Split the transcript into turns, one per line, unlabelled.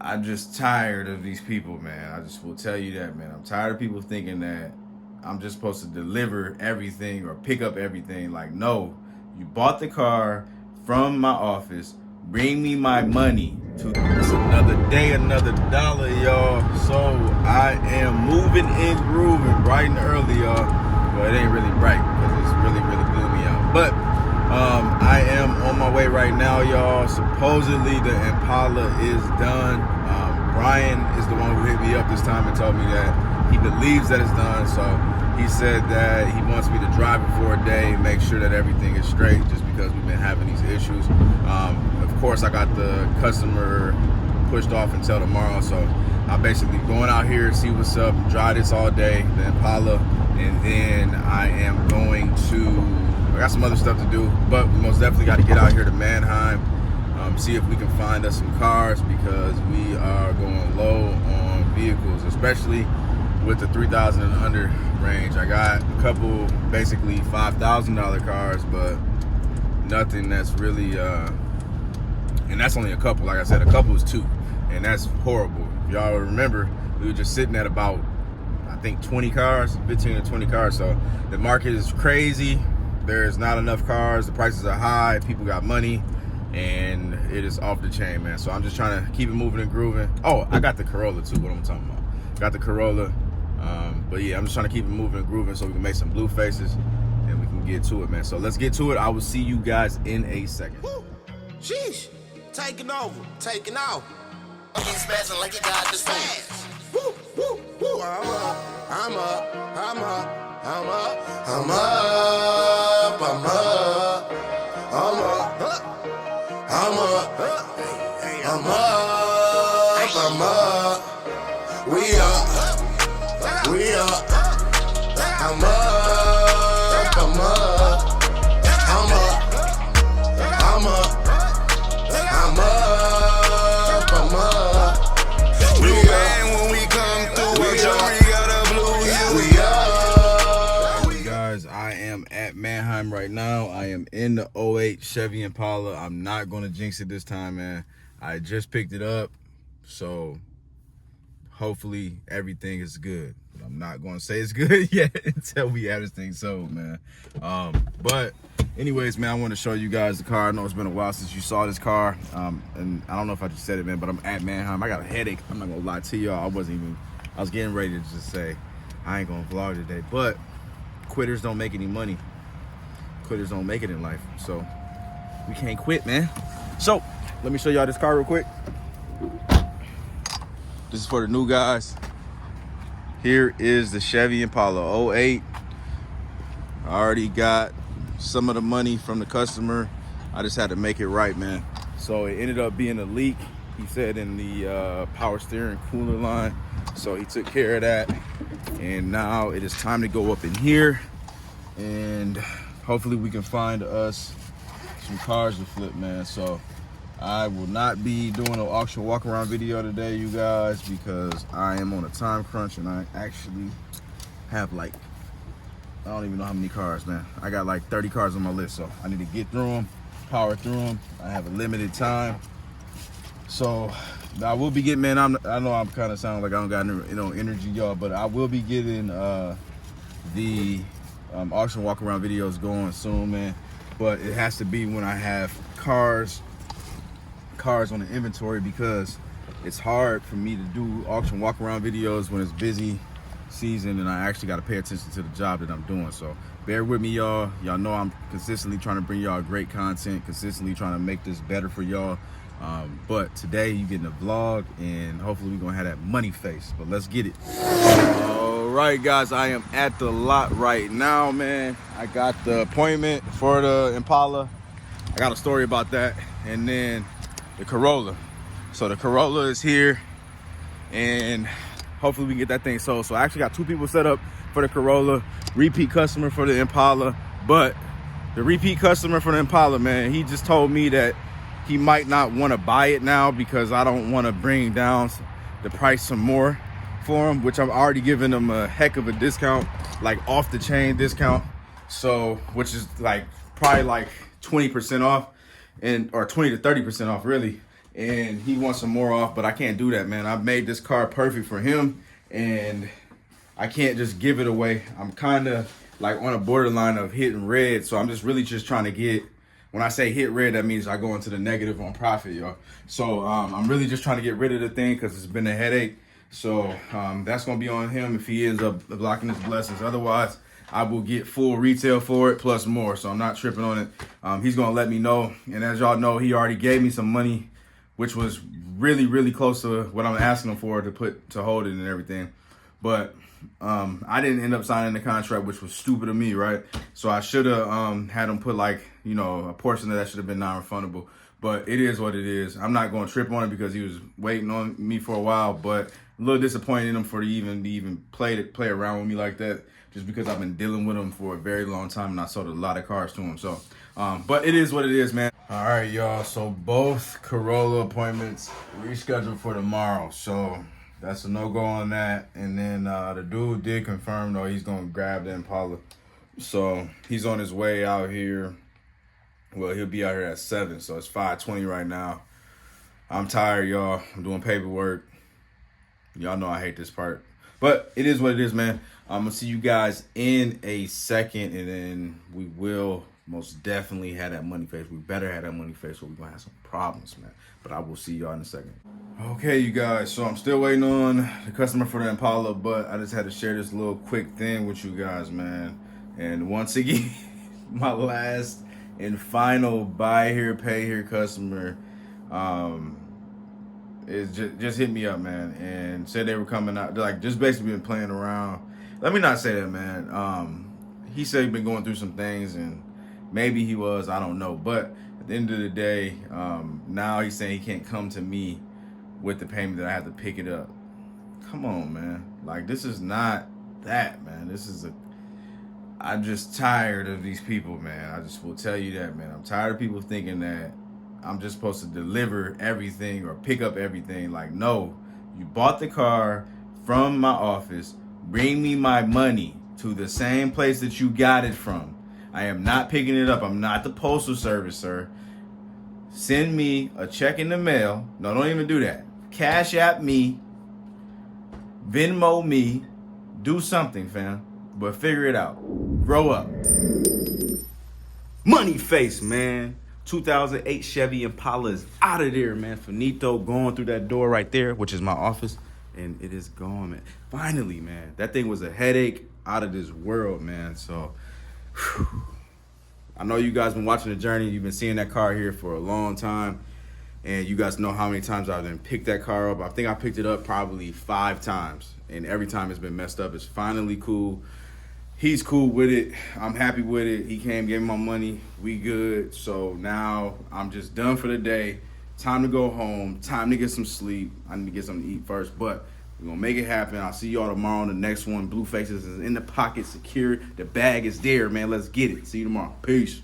I'm just tired of these people, man. I just will tell you that, man. I'm tired of people thinking that I'm just supposed to deliver everything or pick up everything. Like, no, you bought the car from my office. Bring me my money. It's another day, another dollar, y'all. So I am moving and grooving bright and early, y'all. Well, it ain't really bright because it's really, really gloomy out. But I am on my way right now, y'all. Supposedly the Impala is done. Brian is the one who hit me up this time and told me that he believes that it's done. So he said that he wants me to drive it for a day, make sure that everything is straight, just because we've been having these issues. Of course, I got the customer pushed off until tomorrow, so I'm basically going out here, see what's up, drive this all day, the Impala, and then I am going to, I got some other stuff to do, but we most definitely got to get out here to Mannheim, see if we can find us some cars, because we are going low on vehicles, especially with the 3,000 and under range. I got a couple basically $5,000 cars, but nothing that's really, and that's only a couple. Like I said, a couple is two, and that's horrible. If y'all remember, we were just sitting at about, I think 20 cars, 15 to 20 cars. So the market is crazy. There's not enough cars. The prices are high. People got money, and it is off the chain, man. So I'm just trying to keep it moving and grooving. Oh, I got the Corolla too. What I'm talking about? Got the Corolla. But yeah, I'm just trying to keep it moving and grooving so we can make some blue faces and we can get to it, man. So let's get to it. I will see you guys in a second.
Woo. Sheesh. Taking over. Taking off. I'm spazzing like you got the spaz. Woo, woo, woo. I'm up. I'm up. I'm up. I'm up. I'm up. I'm up. I'm up. I'm up. I'm up. We up. We up. I'm up. I'm up. I'm up. I'm up. I'm up. I'm up. We up. When we come through, we got a blue. Yeah, we up.
Guys, I am at Mannheim right now. I am in the 08 Chevy Impala. I'm not going to jinx it this time, man. I just picked it up, so hopefully everything is good. I'm not going to say it's good yet until we have this thing sold, man. But anyways, man, I want to show you guys the car. I know it's been a while since you saw this car, and I don't know if I just said it, man, but I'm at Mannheim. I got a headache. I'm not gonna lie to y'all. I was getting ready to just say I ain't gonna vlog today, but quitters don't make any money. Quitters don't make it in life, so we can't quit, man. So let me show y'all this car real quick. This is for the new guys. Here is the Chevy Impala 08. I already got some of the money from the customer. I just had to make it right, man. So it ended up being a leak, he said, in the power steering cooler line. So he took care of that. And now it is time to go up in here. And hopefully we can find us some cars to flip, man. So I will not be doing an auction walk around video today, you guys, because I am on a time crunch and I actually have like, I don't even know how many cars, man. I got like 30 cars on my list, so I need to get through them, power through them. I have a limited time. So I will be getting, man, I know I'm kind of sounding like I don't got, you know, energy, y'all, but I will be getting the auction walk around videos going soon, man. But it has to be when I have cars on the inventory, because it's hard for me to do auction walk around videos when it's busy season and I actually got to pay attention to the job that I'm doing. So bear with me, y'all. Y'all know I'm consistently trying to bring y'all great content, consistently trying to make this better for y'all. But today you getting a vlog, and hopefully we're gonna have that money face. But let's get it. All right, guys, I am at the lot right now, man. I got the appointment for the Impala. I got a story about that, and then the Corolla. So the Corolla is here, and hopefully we can get that thing sold. So I actually got two people set up for the Corolla, repeat customer for the Impala. But the repeat customer for the Impala, man, he just told me that he might not want to buy it now because I don't want to bring down the price some more for him, which I'm already giving him a heck of a discount, like off the chain discount. So, which is like probably like 20% off, and or 20 to 30% off really. and he wants some more off, but I can't do that, man. I've made this car perfect for him, and I can't just give it away. I'm kind of like on a borderline of hitting red, so I'm just really just trying to get, when I say hit red, that means I go into the negative on profit, y'all. So I'm really just trying to get rid of the thing because it's been a headache. So that's going to be on him if he ends up blocking his blessings. Otherwise, I will get full retail for it plus more. So I'm not tripping on it. He's going to let me know. And as y'all know, he already gave me some money, which was really, really close to what I'm asking him for to hold it and everything. But I didn't end up signing the contract, which was stupid of me, right? So I should have had him put like, you know, a portion of that should have been non-refundable. But it is what it is. I'm not going to trip on it because he was waiting on me for a while. But a little disappointed in him for to even play around with me like that, just because I've been dealing with him for a very long time and I sold a lot of cars to him. So, but it is what it is, man. All right, y'all. So both Corolla appointments rescheduled for tomorrow. So that's a no-go on that. And then the dude did confirm, though, he's going to grab the Impala. So he's on his way out here. Well, he'll be out here at 7, so it's 5:20 right now. I'm tired, y'all. I'm doing paperwork. Y'all know I hate this part. But it is what it is, man. I'm going to see you guys in a second, and then we will most definitely have that money face. We better have that money face, or we're going to have some problems, man. But I will see y'all in a second. Okay, you guys. So I'm still waiting on the customer for the Impala, but I just had to share this little quick thing with you guys, man. And once again, my last and final buy here, pay here customer is just hit me up, man, and said they were coming out. They're like, just basically been playing around. Let me not say that, man. He said he'd been going through some things, and maybe he was, I don't know. But at the end of the day, now he's saying he can't come to me with the payment, that I have to pick it up. Come on, man. Like, this is not that, man. I'm just tired of these people, man. I just will tell you that, man. I'm tired of people thinking that I'm just supposed to deliver everything or pick up everything. Like, no, you bought the car from my office. Bring me my money to the same place that you got it from. I am not picking it up. I'm not the postal service, sir. Send me a check in the mail. No, don't even do that. Cash App me. Venmo me. Do something, fam. But figure it out. Grow up. Money face, man. 2008 Chevy Impala is out of there, man. Finito going through that door right there, which is my office, and it is gone, man. Finally, man. That thing was a headache out of this world, man. So, whew. I know you guys been watching the journey. You've been seeing that car here for a long time, and you guys know how many times I've been picked that car up. I think I picked it up probably 5 times, and every time it's been messed up. It's finally cool. He's cool with it. I'm happy with it. He came, gave me my money. We good. So now I'm just done for the day. Time to go home. Time to get some sleep. I need to get something to eat first, but we're going to make it happen. I'll see y'all tomorrow on the next one. Blue Faces is in the pocket, secure. The bag is there, man. Let's get it. See you tomorrow. Peace.